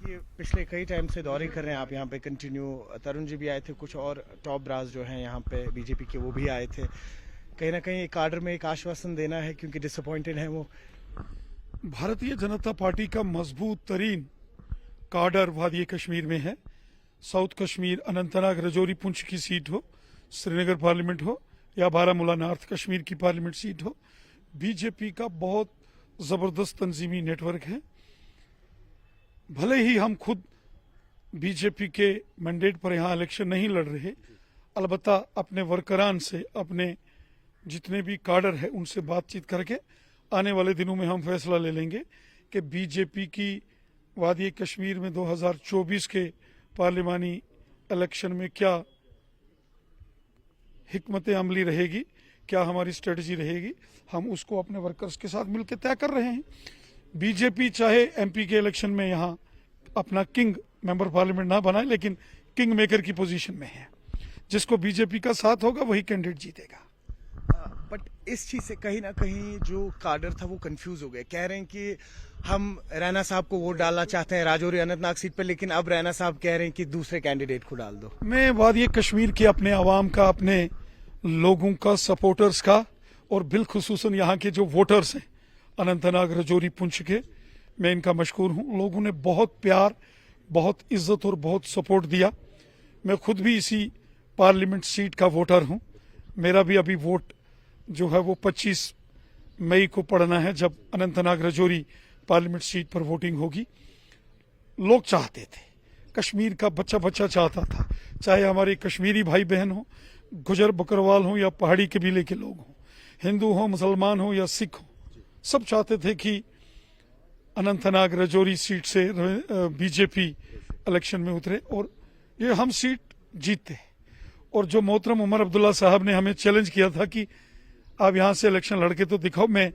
ये पिछले कई टाइम से दौरे कर रहे हैं आप यहाँ पे कंटिन्यू। तरुण जी भी आए थे, कुछ और टॉप ब्रास जो हैं यहाँ पे बीजेपी के वो भी आए थे। कहीं ना कहीं काडर में एक आश्वासन देना है क्योंकि डिसअपॉइंटेड है वो। भारतीय जनता पार्टी का मजबूत तरीन काडर वादी कश्मीर में है। साउथ कश्मीर, अनंतनाग, रजौरी, पुंछ की सीट हो, श्रीनगर पार्लियामेंट हो या बारामूला नॉर्थ कश्मीर की पार्लियामेंट सीट हो, बीजेपी का बहुत जबरदस्त तंजीमी नेटवर्क है। भले ही हम खुद बीजेपी के मैंडेट पर यहाँ इलेक्शन नहीं लड़ रहे, अलबत्ता अपने वर्करान से, अपने जितने भी काडर है उनसे बातचीत करके आने वाले दिनों में हम फैसला ले लेंगे कि बीजेपी की वादी कश्मीर में 2024 के पार्लिमानी इलेक्शन में क्या हिकमत अमली रहेगी, क्या हमारी स्ट्रेटजी रहेगी। हम उसको अपने वर्कर्स के साथ मिलकर तय कर रहे हैं। बीजेपी चाहे एमपी के इलेक्शन में यहाँ अपना किंग मेंबर पार्लियामेंट ना बनाए, लेकिन किंग मेकर की पोजीशन में है। जिसको बीजेपी का साथ होगा वही कैंडिडेट जीतेगा। बट इस चीज से कहीं ना कहीं जो काडर था वो कंफ्यूज हो गए, कह रहे हैं कि हम रैना साहब को वोट डालना चाहते हैं राजौरी अनंतनाग सीट पर, लेकिन अब रैना साहब कह रहे हैं कि दूसरे कैंडिडेट को डाल दो। मैं वादी कश्मीर के अपने आवाम का, अपने लोगों का, सपोर्टर्स का और बिलखुसूसन यहाँ के जो वोटर्स हैं अनंतनाग, रजौरी, पुंछ के, मैं इनका मशकूर हूँ। लोगों ने बहुत प्यार, बहुत इज्जत और बहुत सपोर्ट दिया। मैं खुद भी इसी पार्लियामेंट सीट का वोटर हूँ। मेरा भी अभी वोट जो है वो 25 मई को पड़ना है, जब अनंतनाग रजौरी पार्लियामेंट सीट पर वोटिंग होगी। लोग चाहते थे, कश्मीर का बच्चा बच्चा चाहता था, चाहे हमारे कश्मीरी भाई बहन हो, गुजर बकरवाल हो या पहाड़ी कबीले के लोग हों, हिंदू हो, मुसलमान हो या सिख हो, सब चाहते थे कि अनंतनाग रजौरी सीट से बीजेपी इलेक्शन में उतरे और ये हम सीट जीतते। और जो मोहतरम उमर अब्दुल्ला साहब ने हमें चैलेंज किया था कि आप यहाँ से इलेक्शन लड़के तो दिखाओ, मैं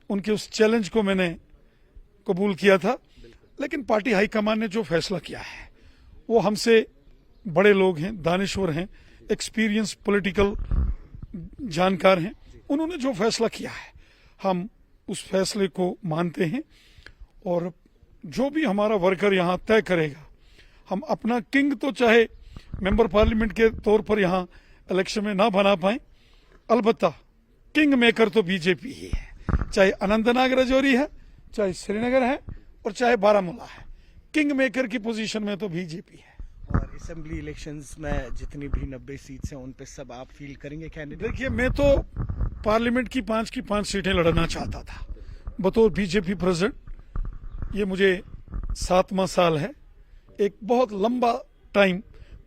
उनके उस चैलेंज को मैंने कबूल किया था। लेकिन पार्टी हाईकमान ने जो फैसला किया है, वो हमसे बड़े लोग हैं, दानिश्वर हैं, एक्सपीरियंस पॉलिटिकल जानकार हैं, उन्होंने जो फैसला किया है हम उस फैसले को मानते हैं। और जो भी हमारा वर्कर यहाँ तय करेगा, हम अपना किंग तो चाहे मेंबर पार्लियामेंट के तौर पर यहाँ इलेक्शन में ना बना पाए, अलबत्ता किंग मेकर तो बीजेपी ही है। चाहे अनंतनाग रजौरी है, चाहे श्रीनगर है और चाहे बारामूला है, किंग मेकर की पोजीशन में तो बीजेपी है। और असेंबली इलेक्शंस में जितनी भी 90 सीट्स हैं उन पे सब आप फील करेंगे कैंडिडेट? देखिए, मैं तो पार्लियामेंट की 5 की 5 सीटें लड़ना चाहता था बतौर बीजेपी प्रेसिडेंट। ये मुझे 7वां साल है। एक बहुत लंबा टाइम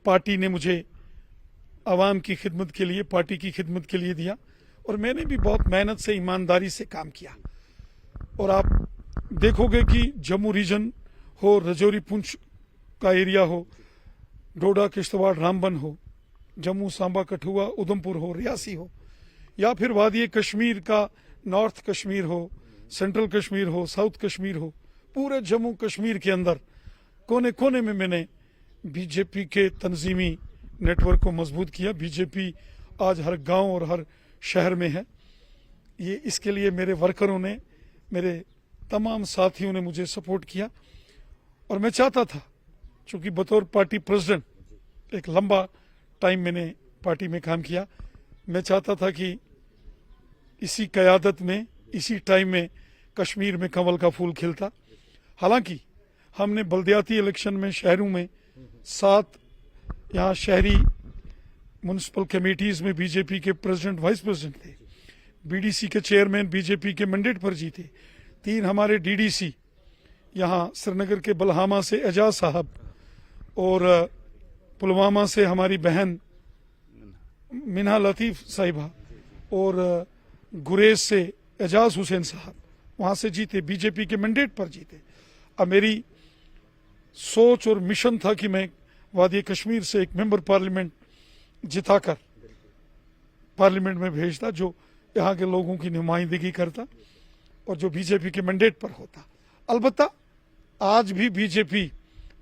पार्टी ने मुझे आवाम की खिदमत के लिए, पार्टी की खिदमत के लिए दिया और मैंने भी बहुत मेहनत से, ईमानदारी से काम किया। और आप देखोगे कि जम्मू रीजन हो, रजौरी पुंछ का एरिया हो, डोडा, किश्तवाड़, रामबन हो, जम्मू, सांबा, कठुआ, उधमपुर हो, रियासी हो, या फिर वादी कश्मीर का नॉर्थ कश्मीर हो, सेंट्रल कश्मीर हो, साउथ कश्मीर हो, पूरे जम्मू कश्मीर के अंदर कोने कोने में मैंने बीजेपी के तंजीमी नेटवर्क को मजबूत किया। बीजेपी आज हर गांव और हर शहर में है। ये इसके लिए मेरे वर्करों ने, मेरे तमाम साथियों ने मुझे सपोर्ट किया। और मैं चाहता था, चूंकि बतौर पार्टी प्रेसिडेंट एक लंबा टाइम मैंने पार्टी में काम किया, मैं चाहता था कि इसी क़यादत में, इसी टाइम में कश्मीर में कमल का फूल खिलता। हालांकि हमने बल्दियाती इलेक्शन में शहरों में 7 यहाँ शहरी म्युनिसिपल कमेटीज में बीजेपी के प्रेसिडेंट, वाइस प्रेसिडेंट थे। बीडीसी के चेयरमैन बीजेपी के मैंडेट पर जीते। 3 हमारे डीडीसी यहाँ श्रीनगर के बलहामा से एजाज साहब, और पुलवामा से हमारी बहन मिन्हा लतीफ़ साहिबा, और गुरेज से एजाज हुसैन साहब वहाँ से जीते, बीजेपी के मैंडेट पर जीते। अब मेरी सोच और मिशन था कि मैं वादी कश्मीर से एक मेंबर पार्लियामेंट जिताकर पार्लियामेंट में भेजता, जो यहाँ के लोगों की नुमाइंदगी करता और जो बीजेपी के मैंडेट पर होता। अलबत्ता आज भी बीजेपी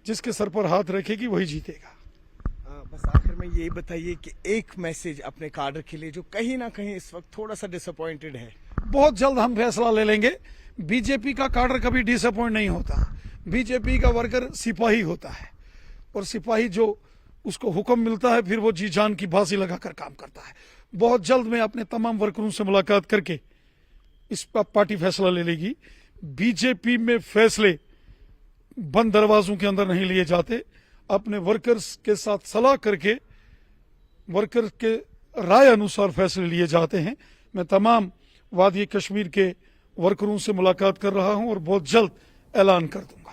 जिसके सर पर हाथ रखेगी वही जीतेगा। बस आखिर में यही बताइए कि एक मैसेज अपने काडर के लिए जो कहीं ना कहीं इस वक्त थोड़ा सा डिसअपॉइंटेड है। बहुत जल्द हम फैसला ले लेंगे। बीजेपी का काडर कभी डिसअपॉइंट नहीं होता। बीजेपी का वर्कर सिपाही होता है और सिपाही जो उसको हुक्म मिलता है फिर वो जी जान की बाजी लगाकर काम करता है। बहुत जल्द मैं अपने तमाम वर्करों से मुलाकात करके इस पर पार्टी फैसला ले लेगी। बीजेपी में फैसले बंद दरवाजों के अंदर नहीं लिए जाते, अपने वर्कर्स के साथ सलाह करके वर्कर के राय अनुसार फैसले लिए जाते हैं। मैं तमाम वादी कश्मीर के वर्करों से मुलाकात कर रहा हूं और बहुत जल्द ऐलान कर दूंगा।